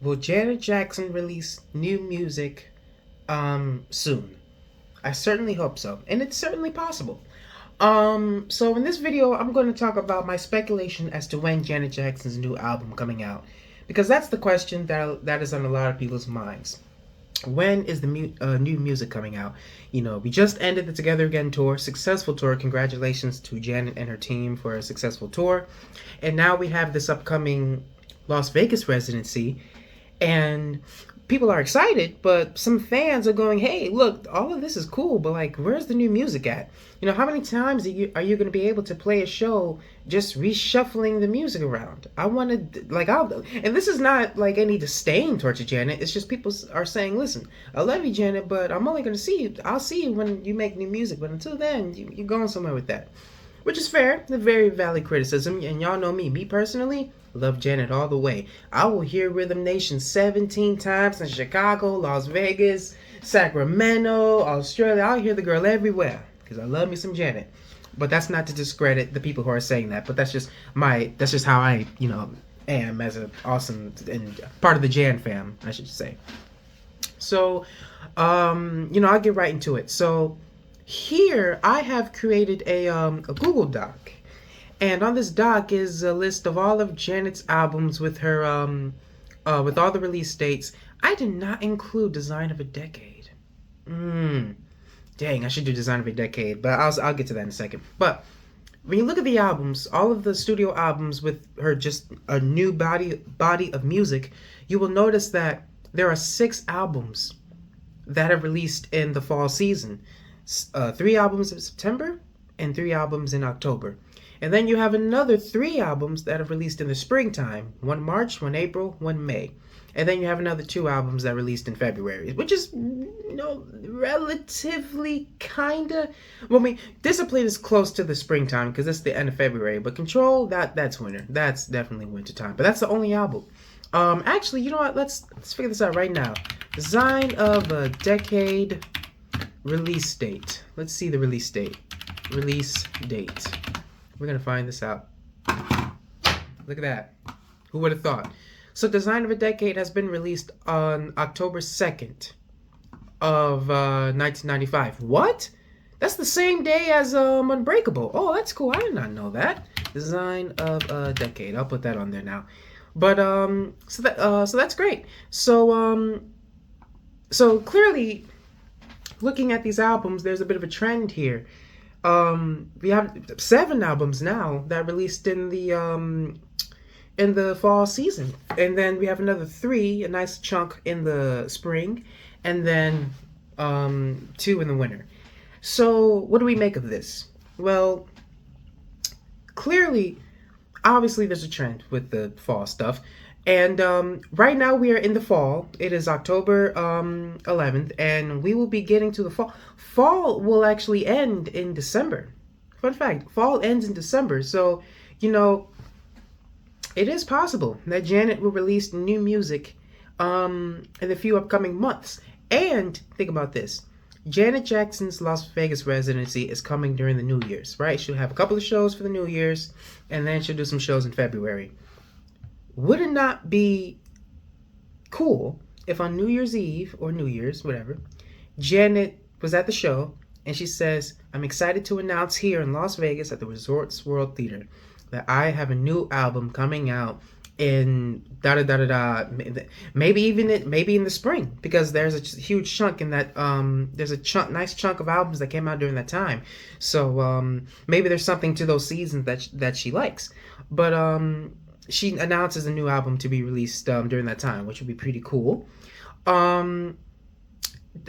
Will Janet Jackson release new music soon? I certainly hope so, and it's certainly possible. So in this video, I'm going to talk about my speculation as to when Janet Jackson's new album coming out, because that's the question that is on a lot of people's minds. When is the new music coming out? You know, we just ended the Together Again tour, successful tour. Congratulations to Janet and her team for a successful tour. And now we have this upcoming Las Vegas residency, and people are excited, but some fans are going, "Hey, look, all of this is cool, but like, where's the new music at? You know, how many times are you going to be able to play a show just reshuffling the music around? I want to like, and this is not like any disdain towards Janet. It's just people are saying, listen, I love you, Janet, but I'm only going to see you. I'll see you when you make new music, but until then, you're going somewhere with that." Which is fair, a very valid criticism, and y'all know me personally, love Janet all the way. I will hear Rhythm Nation 17 times in Chicago, Las Vegas, Sacramento, Australia. I'll hear the girl everywhere, because I love me some Janet. But that's not to discredit the people who are saying that, but that's just how I, am as an awesome, and part of the Jan fam, I should say. So, I'll get right into it. So, here I have created a Google Doc, and on this doc is a list of all of Janet's albums with her with all the release dates. I did not include Design of a Decade. Dang, I should do Design of a Decade, but I'll get to that in a second. But when you look at the albums, all of the studio albums with her just a new body of music, you will notice that there are 6 albums that have released in the fall season. 3 albums in September and 3 albums in October. And then you have another 3 albums that have released in the springtime. 1 March, 1 April, 1 May. And then you have another 2 albums that released in February, which is, relatively kinda. Well, I mean, Discipline is close to the springtime because it's the end of February. But Control, that's winter. That's definitely winter time. But that's the only album. Actually, you know what? Let's figure this out right now. Design of a Decade release date. Let's see the release date. Release date. We're gonna find this out. Look at that. Who would have thought? So Design of a Decade has been released on October 2nd of 1995. What? That's the same day as Unbreakable. Oh, that's cool. I did not know that. Design of a Decade. I'll put that on there now. But so that's great. So clearly, looking at these albums, there's a bit of a trend here. We have 7 albums now that released in the fall season, and then we have another 3, a nice chunk in the spring, and then 2 in the winter. So what do we make of this? Well, clearly, obviously, there's a trend with the fall stuff. And right now we are in the fall. It is October 11th, and we will be getting to the fall. Fall will actually end in December. Fun fact, fall ends in December. So, it is possible that Janet will release new music in the few upcoming months. And think about this. Janet Jackson's Las Vegas residency is coming during the New Year's, right? She'll have a couple of shows for the New Year's, and then she'll do some shows in February. Would it not be cool if on New Year's Eve or New Year's, whatever, Janet was at the show and she says, "I'm excited to announce here in Las Vegas at the Resorts World Theater that I have a new album coming out in da da da da da, maybe in the spring, because there's a huge chunk in that there's a nice chunk of albums that came out during that time. So maybe there's something to those seasons that she likes. But she announces a new album to be released during that time, which would be pretty cool. And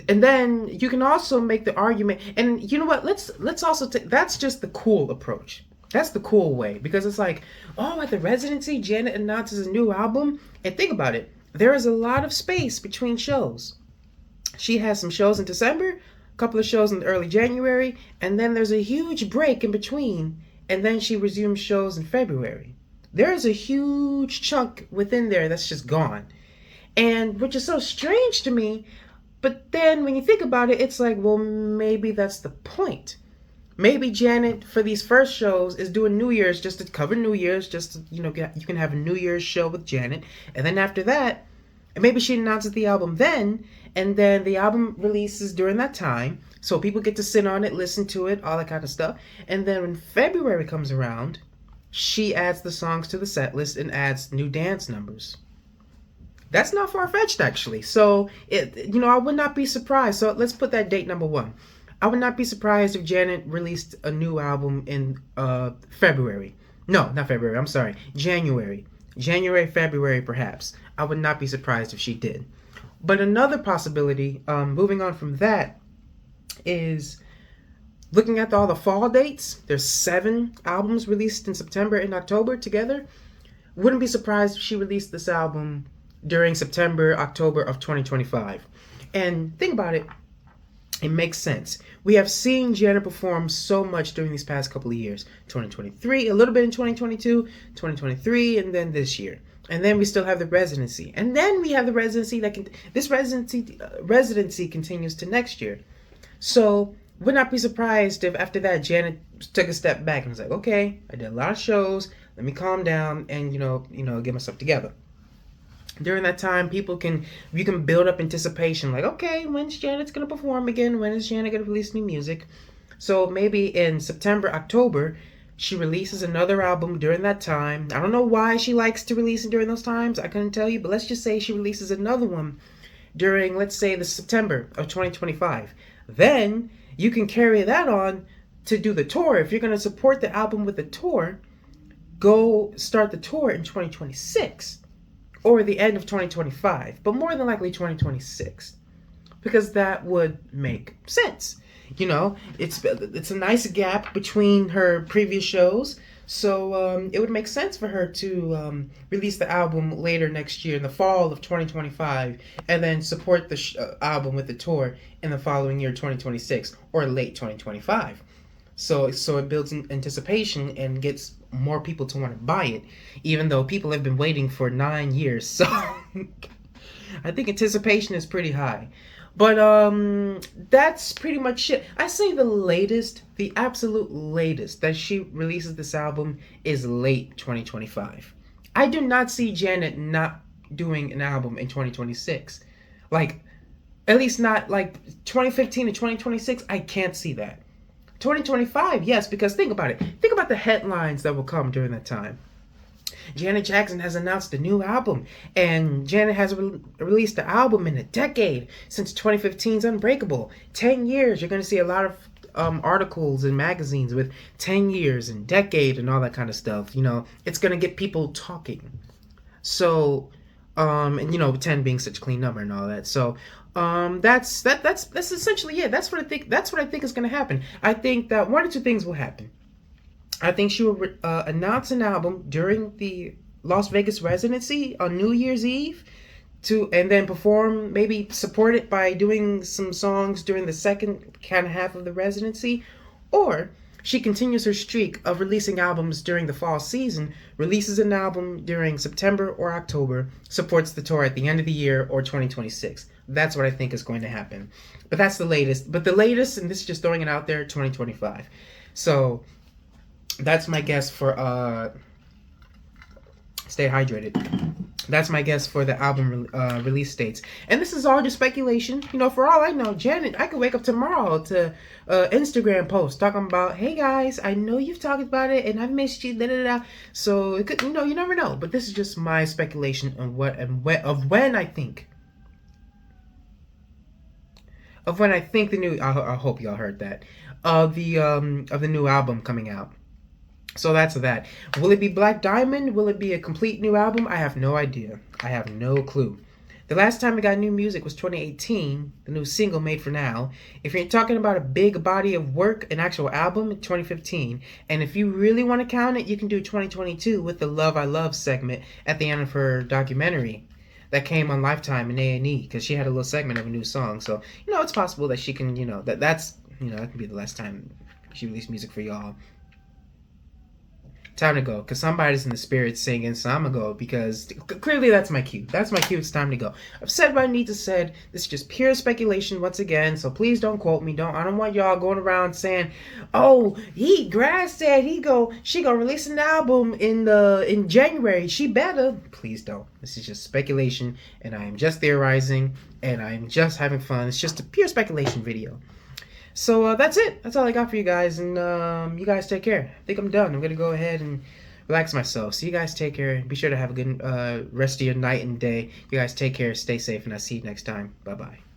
then you can also make the argument, and you know what? Let's also that's just the cool approach. That's the cool way, because it's like, oh, at the residency, Janet announces a new album, and think about it. There is a lot of space between shows. She has some shows in December, a couple of shows in early January, and then there's a huge break in between, and then she resumes shows in February. There is a huge chunk within there that's just gone, and which is so strange to me. But then when you think about it, it's like, well, maybe that's the point. Maybe Janet, for these first shows, is doing New Year's just to cover New Year's, just to, you can have a New Year's show with Janet, and then after that, And maybe she announces the album then, and then the album releases during that time. So people get to sit on it, listen to it, all that kind of stuff. And then when February comes around, she adds the songs to the set list and adds new dance numbers. That's not far-fetched, actually. So, I would not be surprised. So let's put that date number one. I would not be surprised if Janet released a new album in February. No, not February. I'm sorry. January. January, February, perhaps. I would not be surprised if she did. But another possibility, moving on from that, is looking at all the fall dates. There's 7 albums released in September and October together. Wouldn't be surprised if she released this album during September, October of 2025. And think about it. It makes sense. We have seen Janet perform so much during these past couple of years. 2023, a little bit in 2022, 2023, and then this year. And then we still have the residency. And then we have the residency this residency continues to next year. So, would not be surprised if after that Janet took a step back and was like, okay, I did a lot of shows, let me calm down and get myself together. During that time, you can build up anticipation, like, okay, when's Janet's gonna perform again? When is Janet gonna release new music? So maybe in September, October, she releases another album during that time. I don't know why she likes to release it during those times. I couldn't tell you, but let's just say she releases another one during, let's say, the September of 2025. Then you can carry that on to do the tour. If you're gonna support the album with the tour, go start the tour in 2026. Or the end of 2025, but more than likely 2026, because that would make sense. It's a nice gap between her previous shows, so it would make sense for her to release the album later next year in the fall of 2025, and then support the album with the tour in the following year, 2026, or late 2025. So it builds anticipation and gets more people to want to buy it, even though people have been waiting for 9 years. So I think anticipation is pretty high. But that's pretty much it. I say the absolute latest that she releases this album is late 2025. I do not see Janet not doing an album in 2026. Like, at least not like 2015 to 2026. I can't see that. 2025, yes, because think about it. Think about the headlines that will come during that time. Janet Jackson has announced a new album, and Janet has released the album in a decade since 2015's Unbreakable. 10 years. You're going to see a lot of articles in magazines with 10 years and decade and all that kind of stuff. It's going to get people talking. So, and 10 being such a clean number and all that. So, that's essentially it. That's what I think is going to happen. I think that one or two things will happen. I think she will announce an album during the Las Vegas residency on New Year's Eve, and then perform, maybe support it by doing some songs during the second kind of half of the residency, or she continues her streak of releasing albums during the fall season, releases an album during September or October, supports the tour at the end of the year or 2026. That's what I think is going to happen. But that's the latest. But the latest, and this is just throwing it out there, 2025. So that's my guess for stay hydrated. That's my guess for the album release dates. And this is all just speculation. For all I know, Janet, I could wake up tomorrow to Instagram post talking about, hey guys, I know you've talked about it and I've missed you, da da da. So it could, you never know. But this is just my speculation on when I think the new. I hope y'all heard that of the new album coming out. So that's that. Will it be Black Diamond? Will it be a complete new album? I have no idea. I have no clue. The last time we got new music was 2018, the new single Made for Now. If you're talking about a big body of work, an actual album, 2015. And if you really want to count it, you can do 2022 with the Love I Love segment at the end of her documentary that came on Lifetime and A&E, because she had a little segment of a new song. So, it's possible that she can, that can be the last time she released music for y'all. time to go, because somebody's in the spirit singing, so I'm gonna go, because clearly that's my cue. That's my cue. It's time to go. I've said what I need to said. This is just pure speculation once again, so please don't quote me. I don't want y'all going around saying, oh, Grass said she gonna release an album in January. She better. Please don't. This is just speculation, and I am just theorizing, and I'm just having fun. It's just a pure speculation video. So that's it. That's all I got for you guys, and you guys take care. I think I'm done. I'm gonna go ahead and relax myself. So you guys take care. Be sure to have a good rest of your night and day. You guys take care. Stay safe, and I'll see you next time. Bye bye.